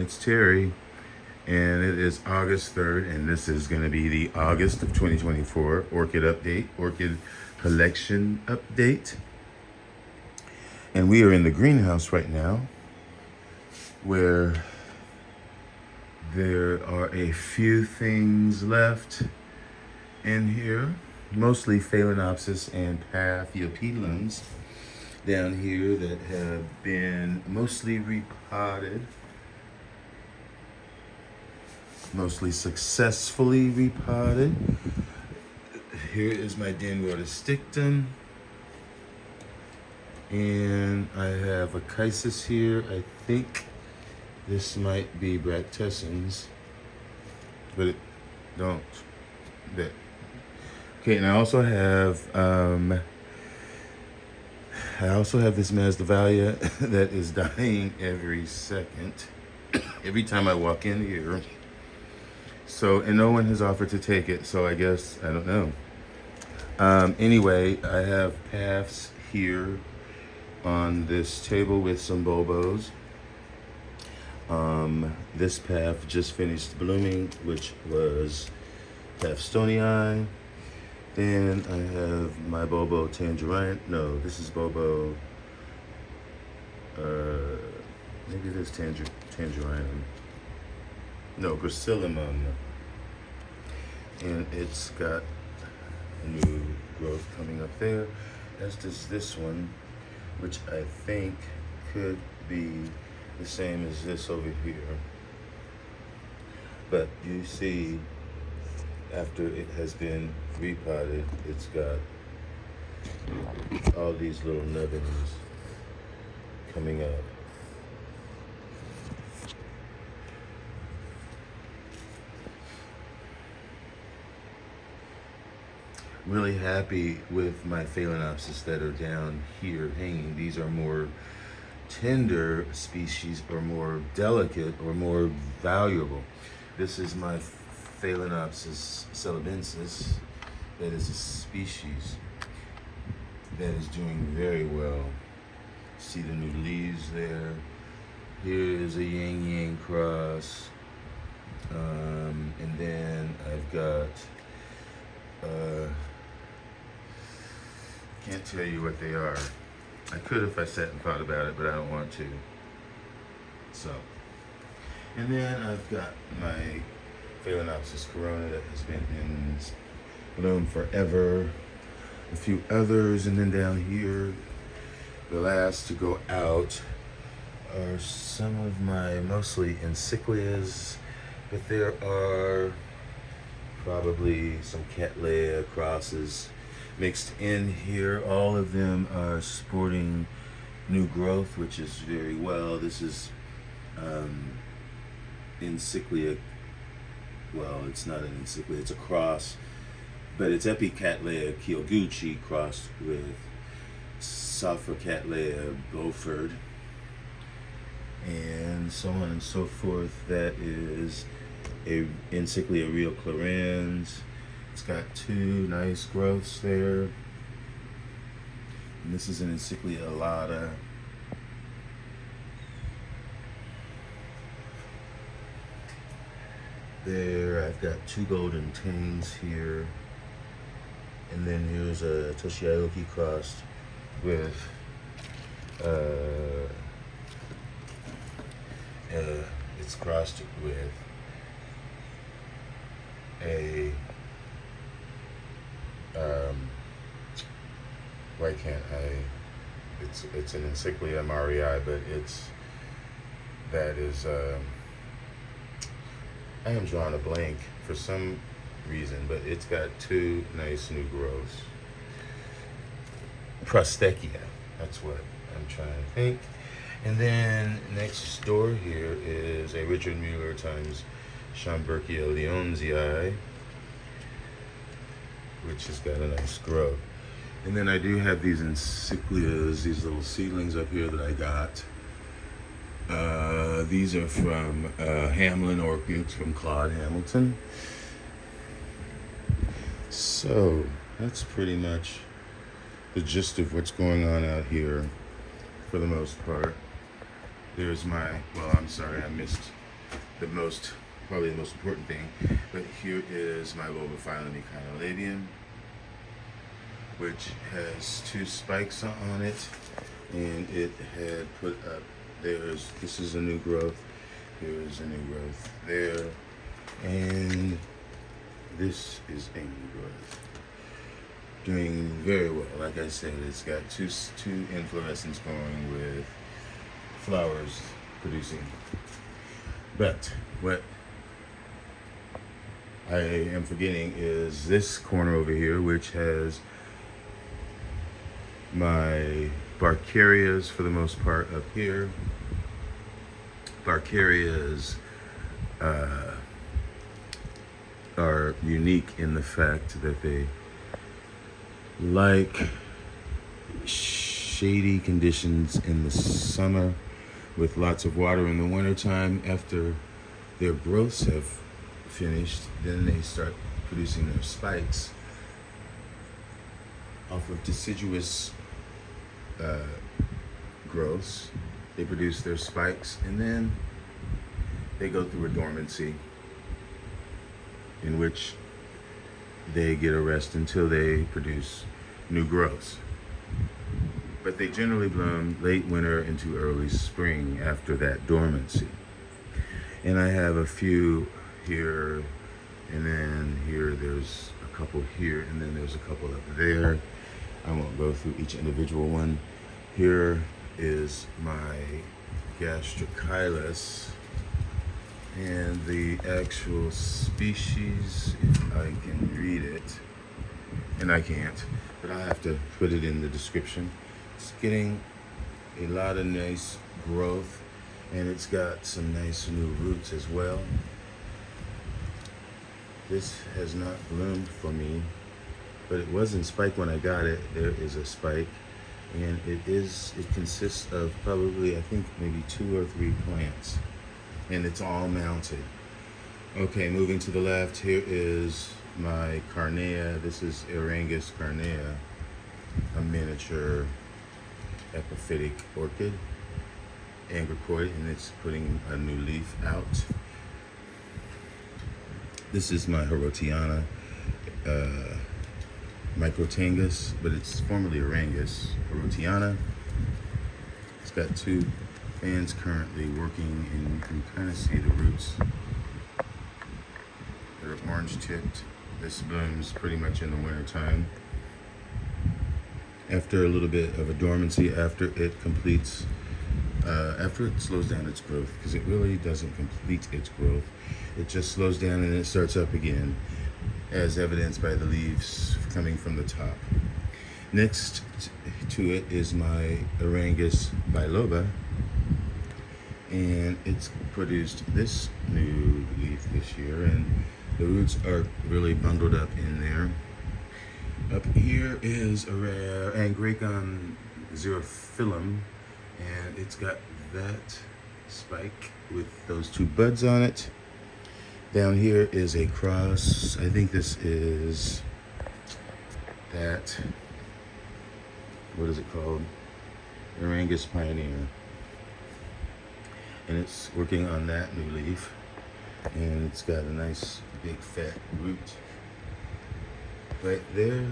it's Terry, and it is August 3rd, and this is going to be the August of 2024 Orchid update, Orchid collection update. And we are in the greenhouse right now, where there are a few things left in here, mostly Phalaenopsis and Paphiopedilums down here that have been mostly repotted, mostly successfully repotted. Here is my Dendrobium, and I have a Chysis here. I think this might be Bractessens, but it don't. Okay, and I also have this Masdevallia that is dying every second, every time I walk in here. So, and no one has offered to take it, so I guess, I don't know. Anyway, I have paths here on this table with some bulbos. This path just finished blooming, which was path stoneii. Then I have my Bulbo tangerine. No, this is Bulbo. Maybe this tangerine. No, gracillimum. And it's got a new growth coming up there. As does this one, which I think could be the same as this over here. But you see, after it has been repotted, it's got all these little nubbins coming up. Really happy with my Phalaenopsis that are down here hanging. These are more tender species, or more delicate, or more valuable. This is my Phalaenopsis celebensis. That is a species that is doing very well. See the new leaves there. Here's a yang cross. And then I've got, can't tell you what they are. I could if I sat and thought about it, but I don't want to. So, and then I've got my Encyclia Corona that has been in bloom forever. A few others, and then down here, the last to go out are some of my mostly encyclias, but there are probably some Cattleya crosses mixed in here. All of them are sporting new growth, which is very well. This is Encyclia. Well, it's not an encyclia, it's a cross, but it's Cattleya Kyoguchi crossed with Cattleya Beaufort, and so on and so forth. That is a Encyclia Rioclarense. It's got two nice growths there. And this is an Encyclia alata. There, I've got two golden tanes here. And then here's a Toshie Aoki crossed with it's crossed with a why can't I? It's an Encyclia mariae, but I am drawing a blank for some reason, but it's got two nice new growths. Prostechia, that's what I'm trying to think. And then next door here is a Richard Mueller times Schomburgkia leonzii, which has got a nice growth. And then I do have these encyclias, these little seedlings up here that I got. These are from Hamlin Orchids from Claude Hamilton. So that's pretty much the gist of what's going on out here for the most part. There's my, well, I'm sorry, I missed probably the most important thing. But here is my Bulbophyllum echinolabium, which has 2 spikes on it, and it had put up, this is a new growth, here's a new growth there, and this is a new growth. Doing very well. Like I said, it's got two inflorescences going with flowers producing. But what I am forgetting is this corner over here, which has my Barkerias for the most part up here. Barkerias are unique in the fact that they like shady conditions in the summer with lots of water. In the wintertime, after their growths have finished, then they start producing their spikes off of deciduous growths. They produce their spikes, and then they go through a dormancy in which they get a rest until they produce new growths. But they generally bloom late winter into early spring after that dormancy. And I have a few here, and then here there's a couple here, and then there's a couple up there. I won't go through each individual one. Here is my Gastrochilus, and the actual species, if I can read it, and I can't, but I'll have to put it in the description. It's getting a lot of nice growth, and it's got some nice new roots as well. This has not bloomed for me, but it was in spike when I got it. There is a spike, and it consists of probably, I think, maybe 2 or 3 plants, and it's all mounted. Okay, moving to the left, here is my carnea. This is Aerangis carnea, a miniature epiphytic orchid, angricoid, and it's putting a new leaf out. This is my harotiana, Microtangis, but it's formerly Aerangis harotiana. It's got 2 fans currently working, and you can kind of see the roots. They're orange tipped. This blooms pretty much in the winter time. After a little bit of a dormancy, after it completes, after it slows down its growth, because it really doesn't complete its growth. It just slows down and it starts up again, as evidenced by the leaves coming from the top. Next to it is my Aerangis biloba, and it's produced this new leaf this year, and the roots are really bundled up in there. Up here is Aerangis Xerophyllum, and it's got that spike with those 2 buds on it. Down here is a cross. I think this is that, what is it called? Aerangis Pioneer. And it's working on that new leaf. And it's got a nice big fat root. Right there,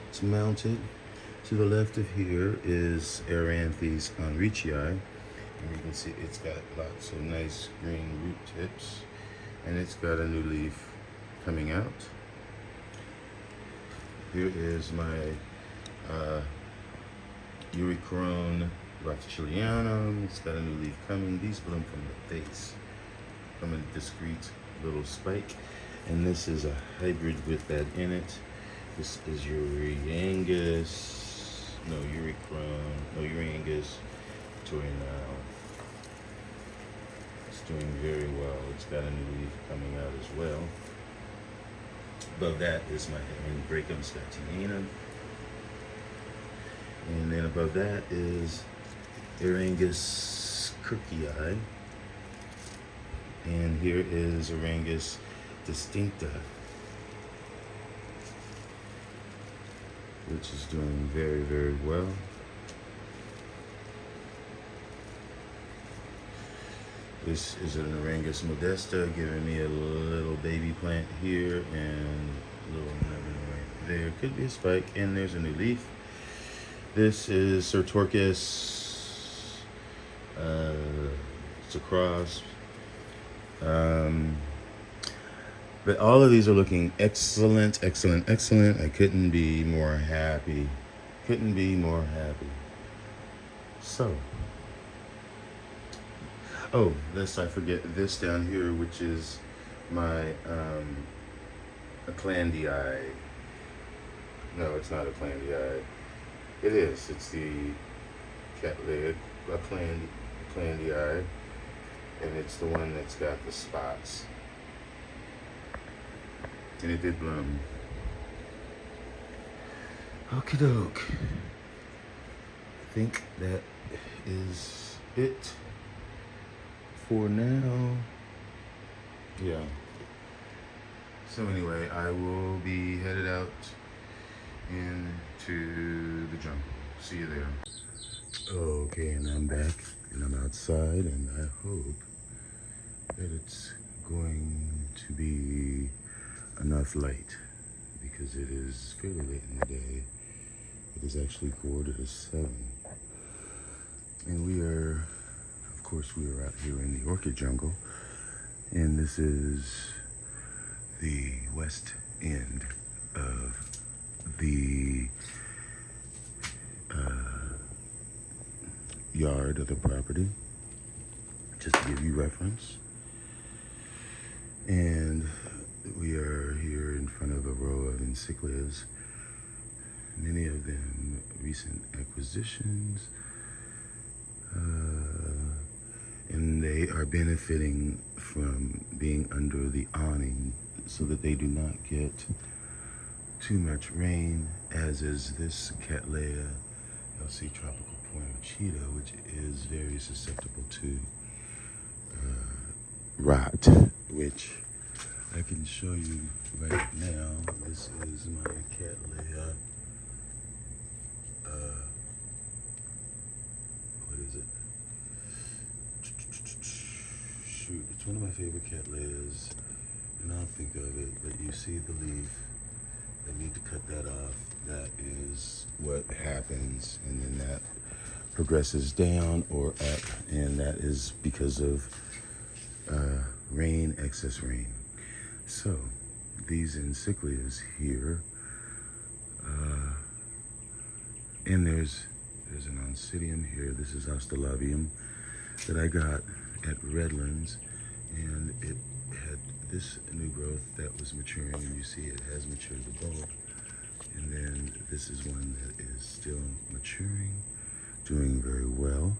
it's mounted. To the left of here is Aeranthes onrichii. And you can see it's got lots of nice green root tips. And it's got a new leaf coming out. Here is my Eurycorone rothschildianum. It's got a new leaf coming. These bloom from the base, from a discrete little spike. And this is a hybrid with that in it. This is Aerangis Pioneer. It's doing very well. It's got a new leaf coming out as well. Above that is my Dendrobium scatianum. And then above that is Aerangis Kirkii. And here is Aerangis distincta, which is doing very, very well. This is an Aerangis modesta, giving me a little baby plant here and a little lemon right there. Could be a spike, and there's a new leaf. This is Sertorchis. It's a cross. But all of these are looking excellent, excellent, excellent. I couldn't be more happy. Couldn't be more happy. So, oh, lest I forget this down here, which is my Echinolabium. No, it's not Echinolabium. It is. It's the Cattleya Mrs, and it's the one that's got the spots. And it did bloom. Okie doke. I think that is it for now. Yeah. So anyway, I will be headed out into the jungle. See you there. Okay, and I'm back, and I'm outside, and I hope that it's going to be enough light, because it is fairly late in the day. It is actually 6:45, and we are out here in the orchid jungle, and this is the west end of the yard of the property, just to give you reference. And we are here in front of a row of encyclias, many of them recent acquisitions, and they are benefiting from being under the awning so that they do not get too much rain, as is this Cattleya Mrs tropical Orchid, which is very susceptible to rot, which I can show you right now. This is my Cattleya. What is it? Shoot, it's one of my favorite Cattleyas, and I'll think of it, but you see the leaf. I need to cut that off. That is what happens, and then that progresses down or up, and that is because of rain, excess rain. So these encyclias here, and there's an oncidium here. This is Echinolabium that I got at Redlands, and it had this new growth that was maturing, and you see it has matured the bulb. And then this is one that is still maturing, doing very well.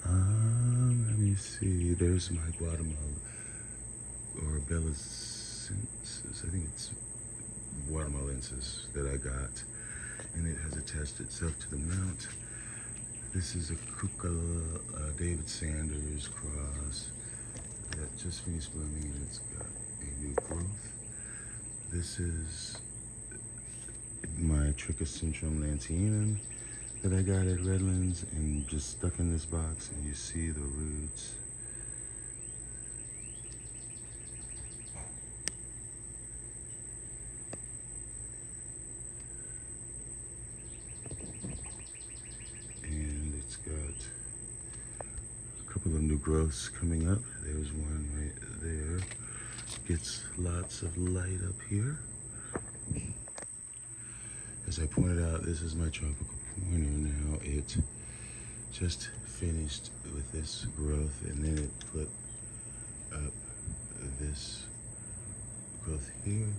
Let me see, there's my Guatemala, or belinus, I think it's Guatemalensis that I got, and it has attached itself to the mount. This is a David Sanders cross that just finished blooming, and it's got a new growth. This is my Trichocentrum lanceanum that I got at Redlands and just stuck in this box, and you see the roots. And it's got a couple of new growths coming up. There's one right there. Gets lots of light up here. As I pointed out, this is my tropical pointer now. It just finished with this growth, and then it put up this growth here.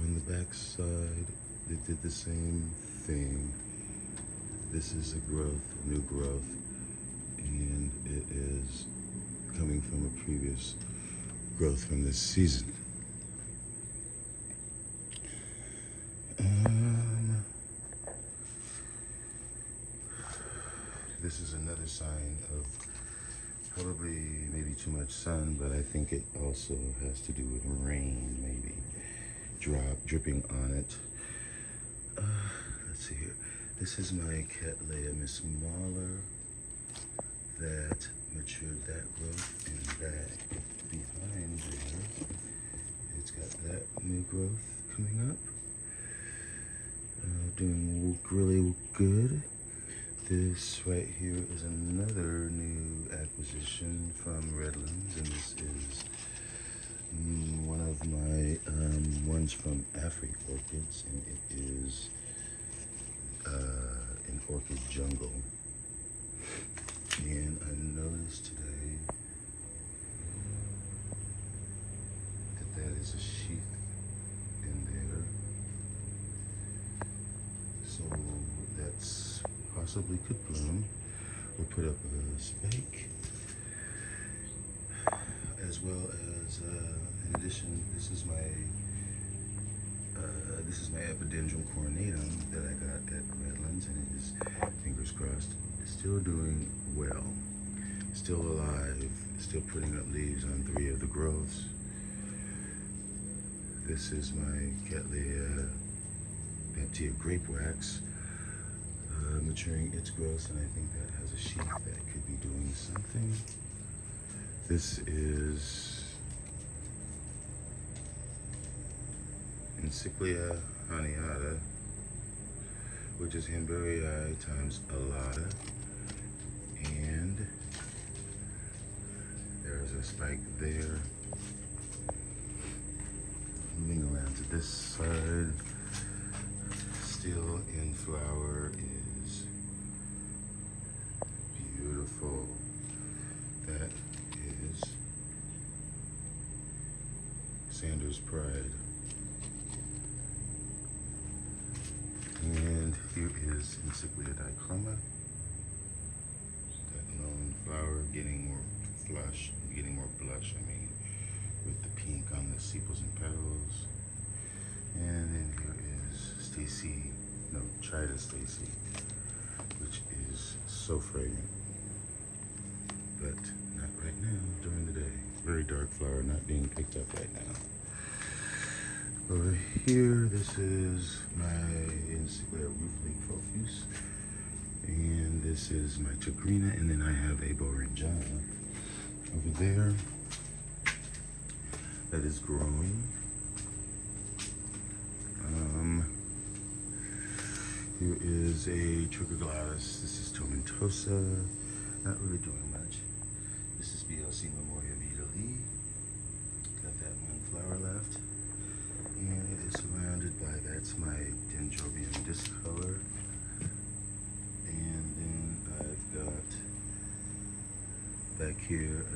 On the back side, it did the same thing. This is a growth, a new growth, and it is coming from a previous growth from this season. This is another sign of probably maybe too much sun, but I think it also has to do with rain, maybe dripping on it. Let's see here. This is my Cattleya Mrs Mahler that matured that growth, and back behind there, it's got that new growth coming up. Doing really good. This right here is another new acquisition from Redlands, and this is one of my ones from Afri Orchids, and it is an orchid jungle. And I noticed today that is a sheath in there, so that's possibly could bloom or put up a spike, as well as in addition, this is my Epidendrum cornatum that I got at Redlands, and it is, fingers crossed, still doing well, still alive, still putting up leaves on 3 of the growths. This is my Cattleya grape wax, maturing its growth, and I think that has a sheath that could be doing something. This is Encyclia Rioclarense, which is mariae times alata, and there's a spike there. Moving around to this side, still in flower is beautiful. That is Sanders Pride. And here is Encyclia dichroma. That lone flower getting more flush, getting more blush, with the pink on the sepals and petals. And then here is Chysis, which is so fragrant. But not right now, during the day. Very dark flower, not being picked up right now. Over here, this is my Encyclia Rioclarense profuse, and this is my Chagrina, and then I have a Borinjana over there that is growing. Here is a Trichoglottis. This is tomentosa, not really doing much. This is Eplc Memoria Vitali. Got that one flower left. And it is surrounded by, that's my Dendrobium discolor. And then I've got, back here,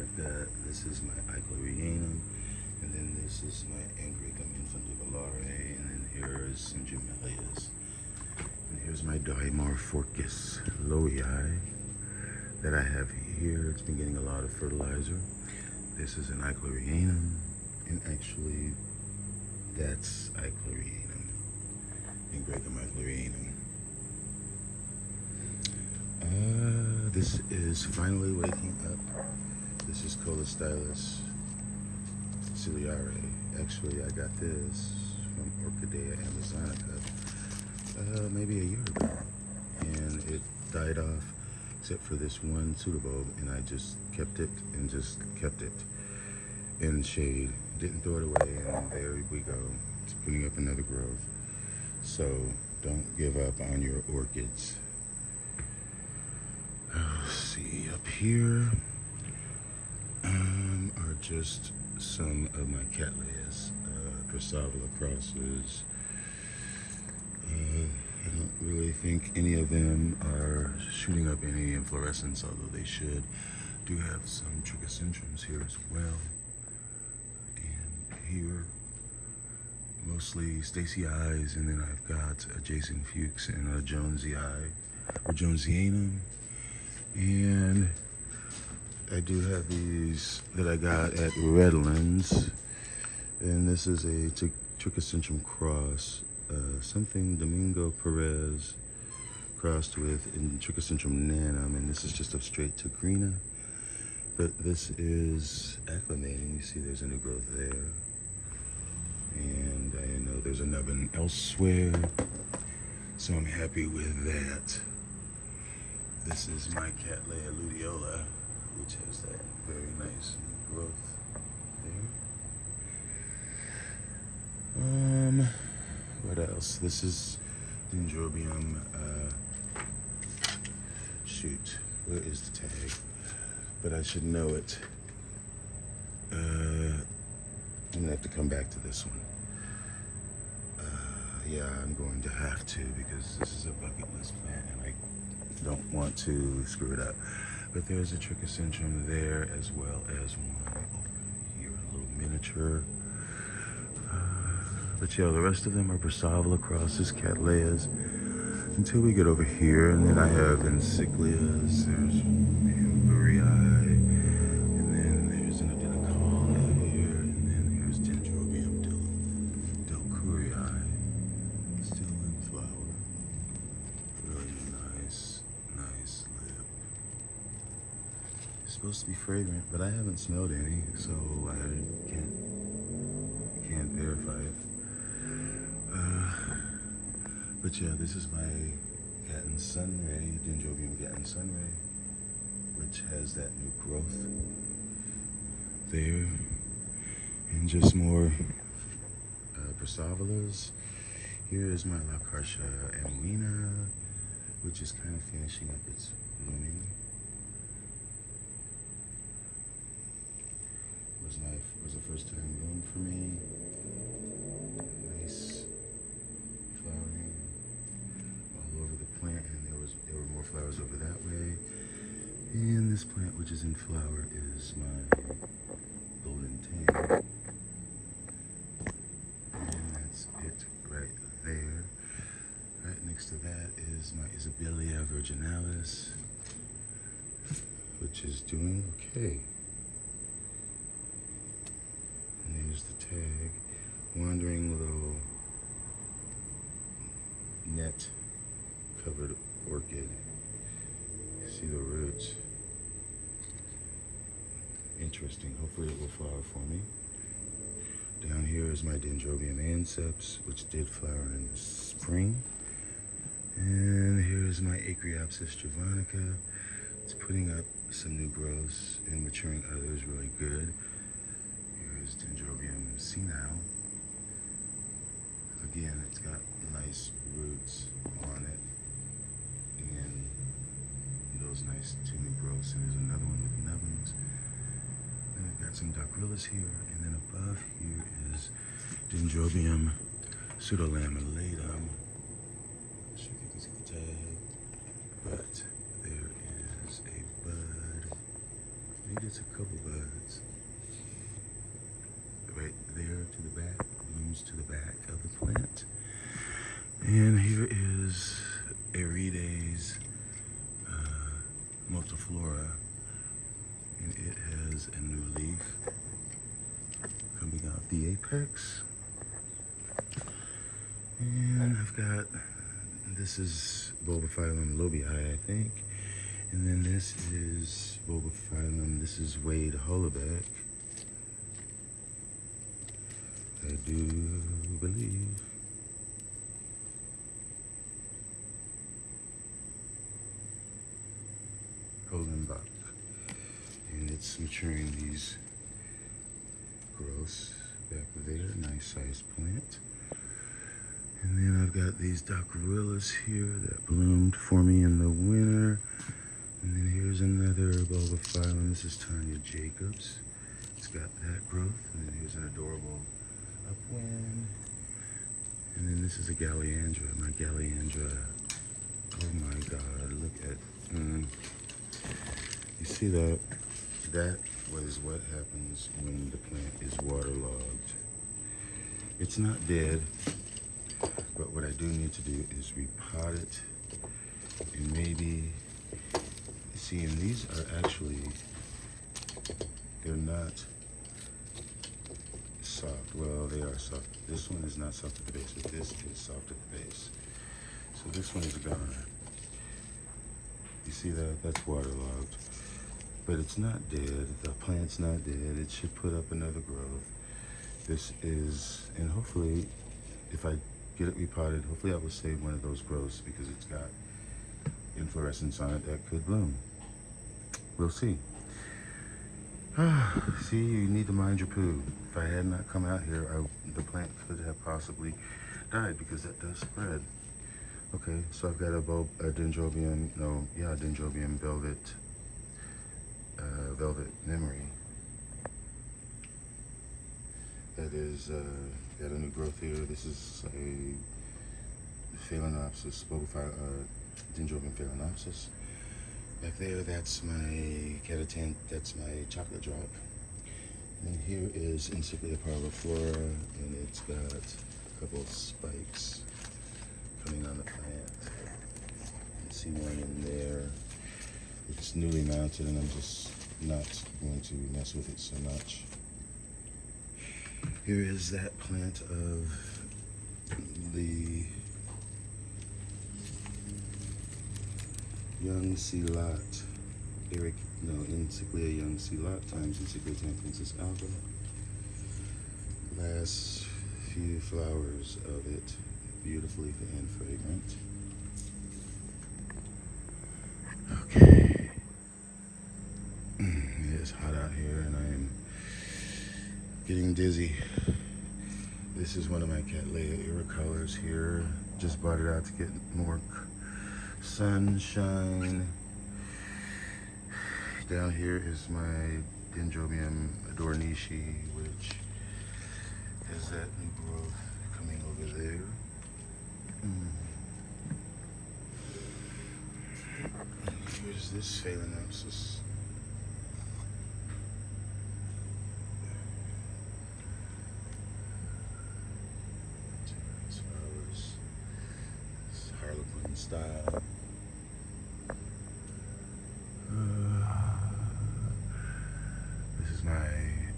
this is my Echinolabium, and then this is my Engricum infundibulare, and then here is some Gemelias. And here's my Dimorphorchis loei that I have here. It's been getting a lot of fertilizer. This is an Echinolabium, and actually, that's Echinolabium, Engricum Echinolabium. This is finally waking up. This is Colostylus ciliare. Actually, I got this from Orchidea Amazonica maybe a year ago, and it died off except for this one pseudobulb, and I just kept it in shade. Didn't throw it away, and there we go. It's putting up another growth. So don't give up on your orchids. Let's see, up here are just some of my Cattleyas, Gracillimum crosses. I don't really think any of them are shooting up any inflorescence, although they should. Do have some trichocentrums here as well. And here, mostly Stacey's, and then I've got a Jason Fuchs and a Jonesii, or Jonesianum. And I do have these that I got at Redlands. And this is a trichocentrum cross. Something Domingo Perez crossed with in Trichocentrum nanum, and this is just a straight Chagrina. But this is acclimating. You see there's a new growth there. And I know there's a nubbin elsewhere, so I'm happy with that. This is my Cattleya luteola, which has that This is Dendrobium. Shoot, where is the tag? But I should know it. I'm gonna have to come back to this one. Yeah, I'm going to have to, because this is a bucket list plant and I don't want to screw it up. But there's a trichocentrum there, as well as one over here, a little miniature. But yeah, the rest of them are Brachiata crosses, Cattleyas, until we get over here. And then I have Encyclias, there's mariae, and then there's an Adenocala here, and then here's Dendrobium delcuriae, still in flower. Really nice lip. It's supposed to be fragrant, but I haven't smelled any, so I can't verify it. But yeah, this is my Gatton Sunray, Dendrobium Gatton Sunray, which has that new growth there. And just more Brachiatas. Here is my Lacartia Amoena, which is kind of finishing up its blooming. Was the first time bloom for me. Nice flowering all over the plant, and there were more flowers over that way. And this plant, which is in flower, is my golden tang. And that's it right there. Right next to that is my Isabellia virginalis, which is doing okay. And there's the tag. Wandering little net covered orchid. See the roots. Interesting. Hopefully it will flower for me. Down here is my Dendrobium anceps, which did flower in the spring. And here's my Acreopsis javanica. It's putting up some new growths and maturing others really good. Here's Dendrobium senile. Again, it's got nice roots on it and those nice two new growths. And there's another one with nubbins. Then I've got some Dacrylus here, and then above here is Dendrobium pseudolaminatum. Not sure if you can see the tag, but there is a bud. Maybe it's a couple buds. Right there to the back, blooms to the back of the plant. And here is Aerides multiflora, and it has a new leaf coming out the apex. And I've got, this is Bulbophyllum lobii, I think. And then this is Bulbophyllum, this is Wade Hollebeck. I do believe. Hollenbach. And it's maturing these growths back there, nice sized plant. And then I've got these Dacrylus here that bloomed for me in the winter. And then here's another Bulbophyllum. This is Tanya Jacobs. It's got that growth. And then here's an adorable upwind. And then this is a Galleandra, my Galleandra. Oh my God, look at, you see that? That was what happens when the plant is waterlogged. It's not dead, but what I do need to do is repot it. And maybe, see, and these are actually, they're not soft. Well, they are soft. This one is not soft at the base, but this is soft at the base. So this one is gone. You see that? That's waterlogged. But it's not dead. The plant's not dead. It should put up another growth. This is, and hopefully, if I get it repotted, hopefully I will save one of those growths because it's got inflorescence on it that could bloom. We'll see. See, you need to mind your poo. If I had not come out here, the plant could have possibly died because that does spread. Okay, so I've got a Dendrobium, Dendrobium velvet memory. That is, got a new growth here. This is a Phalaenopsis, Dendrobium Phalaenopsis. Back there, that's my that's my chocolate drop. And here is Encyclia Rioclarense, and it's got a couple of spikes coming on the plant. You see one in there. It's newly mounted, and I'm just not going to mess with it so much. Here is that plant of the young Celat, Encyclia young Celat times Encyclia Rioclarense alba. Last few flowers of it, beautifully and fragrant. Okay. It is hot out here and I am getting dizzy. This is one of my Cattleya Rioclarense here. Just brought it out to get more sunshine. Down here is my Dendrobium Adornici, which has that new growth coming over there. And here's this Phalaenopsis. These flowers, this Harlequin style. This is my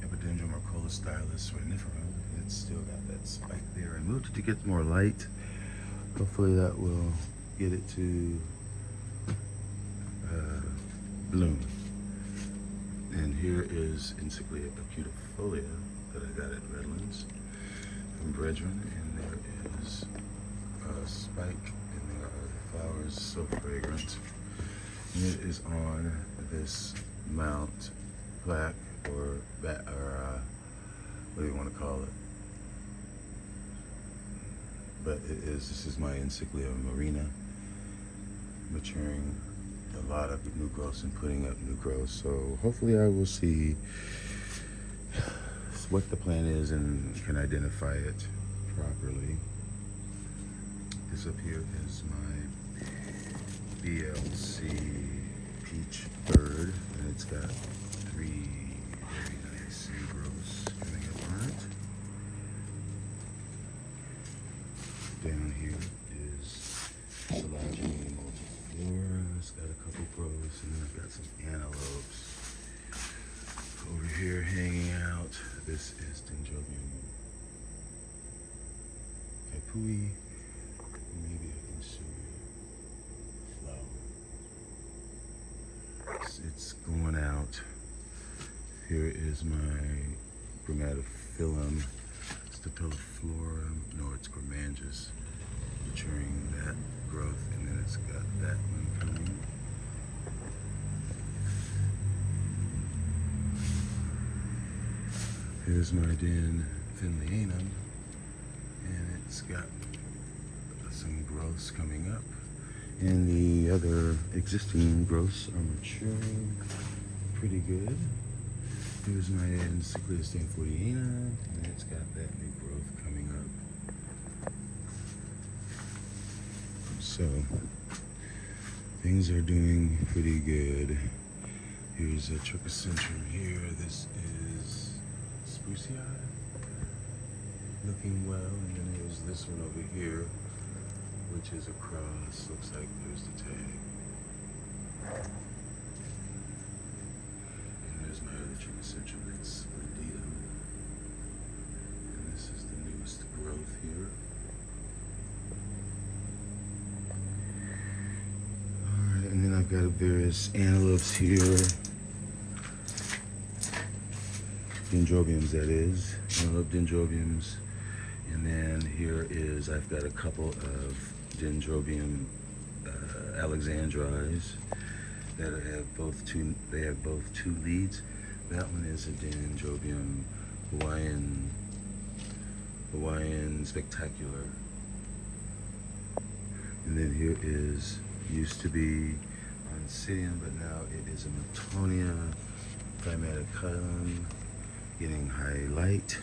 Epidendrum Stylus Reniferum. It's still got that spike there. I moved it to get more light. Hopefully that will get it to bloom. And here is Encyclia Beautifolia that I got at Redlands from Brethren. And there is a spike, and there are flowers so fragrant. And it is on this mount plaque, or what do you want to call it? But this is my Encyclia Marina, maturing a lot of new growths and putting up new growths. So hopefully I will see what the plan is and can identify it properly. This up here is my Eplc peach bird, and it's got 3 very nice new growths coming up on it. Down here is Phalaenopsis multiflora. It's got a couple growths, and then I've got some antelopes over here hanging out. This is Dendrobium Kaipui. Maybe I can show you a flower. It's going out. Here is my Bulbophyllum, Stapeliflorum. No, it's Gromangis, maturing that growth, and then it's got that one coming. Here's my Finleyanum, and it's got some growths coming up, and the other existing growths are maturing pretty good. Here's my Encyclia Stanfordiana, and it's got that new growth coming up. So things are doing pretty good. Here's a Trichocentrum here. This is Sprucii, looking well, and then there's this one over here, which is a cross. Looks like there's the tag. And there's my other Trichocentrum, it's Splendidum. And this is the newest growth here. Alright, and then I've got various antelopes here. Dendrobiums, that is. Antelope dendrobiums. And then here is, I've got a couple of Dendrobium Alexandris that have both two leads. That one is a Dendrobium Hawaiian Spectacular, And then here is, used to be Oncidium, but now it is a Metonia Phalaenopsis getting highlight.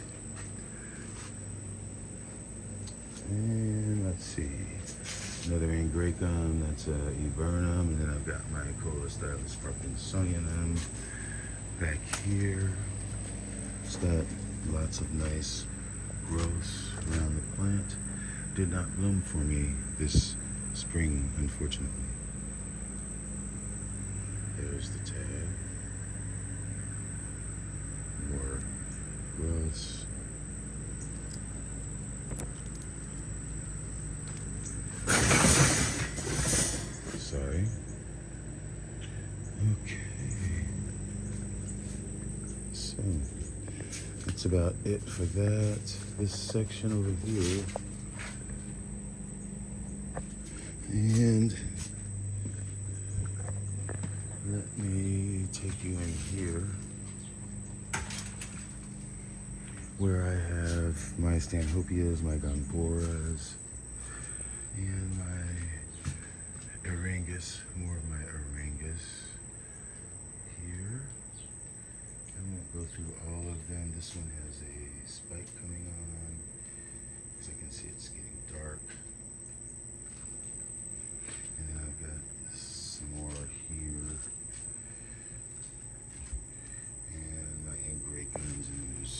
And let's see, another Angraecum, that's a Eburnum, and then I've got my Colostylus Parkinsonianum back here. It's got lots of nice growth around the plant. Did not bloom for me this spring, unfortunately. There's the tag. More growths. Sorry. Okay. So that's about it for that. This section over here. And let me take you in here where I have my Stanhopeias, my Gongoras, and my Aerangis, more of my Aerangis here. I won't go through all of them. This one has a spike coming on. As I can see, it's getting dark. And then I've got some more here. And my Angraecums, and there's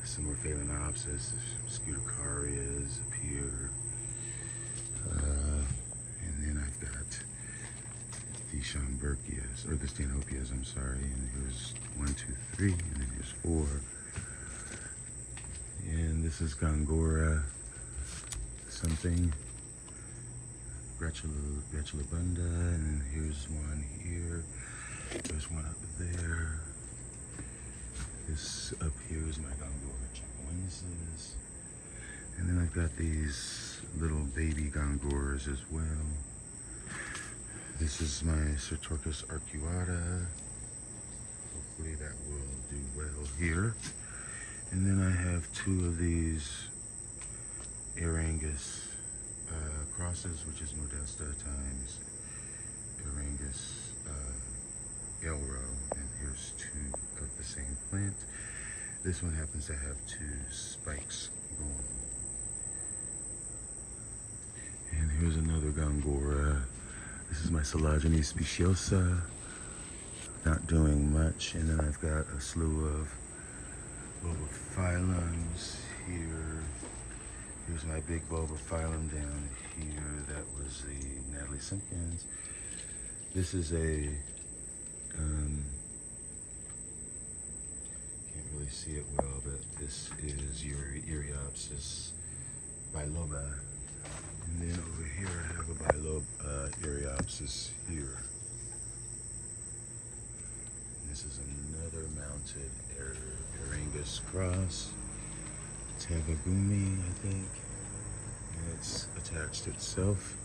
some more Phalaenopsis, Scutocarias up here. And then I've got the Schomburgkias, or the Stanhopeias, I'm sorry. And here's 1, 2, 3, and then here's 4. And this is Gongora something. Gracillimum, and here's one here. There's one up there. This up here is my Gongora Chysis. And then I've got these little baby Gongoras as well. This is my Sartorchis arcuata. Hopefully that will do well here. And then I have 2 of these Aerangis crosses, which is Modesta times Aerangis Elro, and here's 2 of the same plant. This one happens to have 2 spikes going. And here's another Gongora. This is my Coleogenes speciosa, not doing much. And then I've got a slew of Bulbophyllums here. Here's my big Bulbophyllum down here. That was the Natalie Simpkins. This is a, can't really see it well, but this is Euryopsis biloba. And then over here I have a biloba Euryopsis here. And this is another mounted Aerangis cross. Tavagumi, I think. And it's attached itself.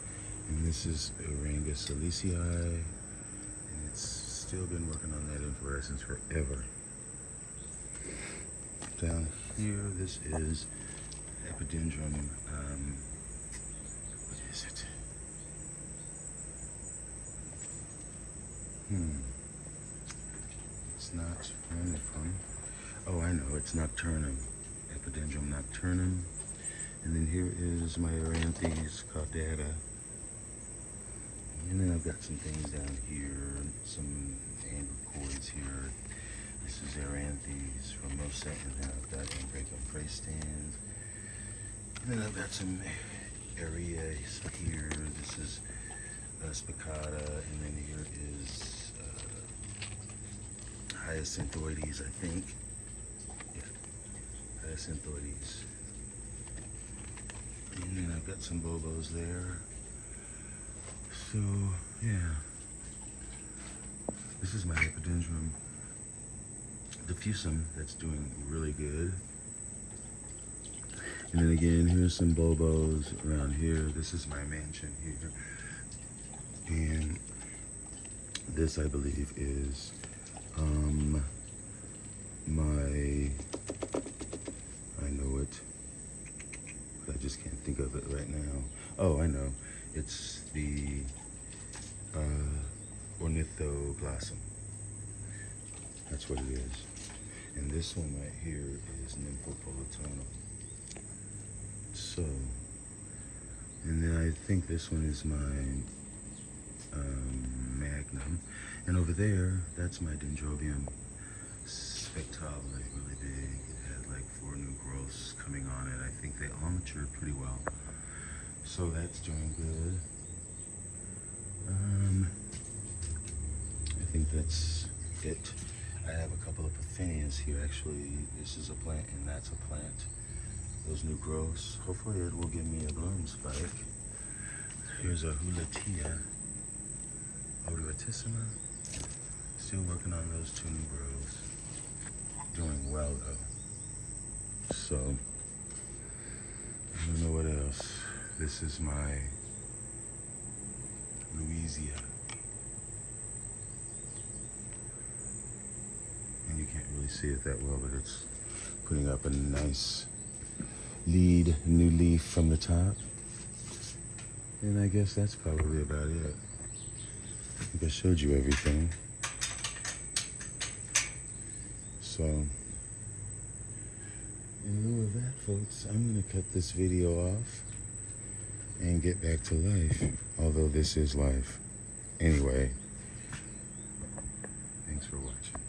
And this is Aerangis Alicei. And it's still been working on that inflorescence forever. Down here, this is Epidendrum. What is it? It's not Renifrum. Oh, I know, it's Nocturnum. Epidendrum Nocturnum. And then here is my Aeranthes caudata. And then I've got some things down here, some angricoids here. This is Aeranthes formosa, and then I've got Angraecum praestans. And then I've got some Ariae here. This is spicata, and then here is Hyacinthoides, I think. Yeah, Hyacinthoides. And then I've got some Bulbos there. So, yeah. This is my Epidendrum diffusum that's doing really good. And then again, here's some Bulbos around here. This is my mansion here. And this, I believe, is I know it, but I just can't think of it right now. Oh, I know. it's the ornithoblossom. That's what it is. And this one right here is nymphopolitana. So, and then I think this one is my magnum. And over there, that's my Dendrobium spectabile, really big. It had like 4 new growths coming on it. I think they all matured pretty well. So that's doing good. I think that's it. I have a couple of Epiphanias here. Actually, this is a plant and that's a plant. Those new growths. Hopefully it will give me a bloom spike. Here's a Harotiana. Odorantissima. Still working on those 2 new growths. Doing well though. So, I don't know what else. This is my Louisia. And you can't really see it that well, but it's putting up a nice new leaf from the top. And I guess that's probably about it. I think I showed you everything. So, in lieu of that, folks, I'm going to cut this video off and get back to life. Although this is life. Anyway, thanks for watching.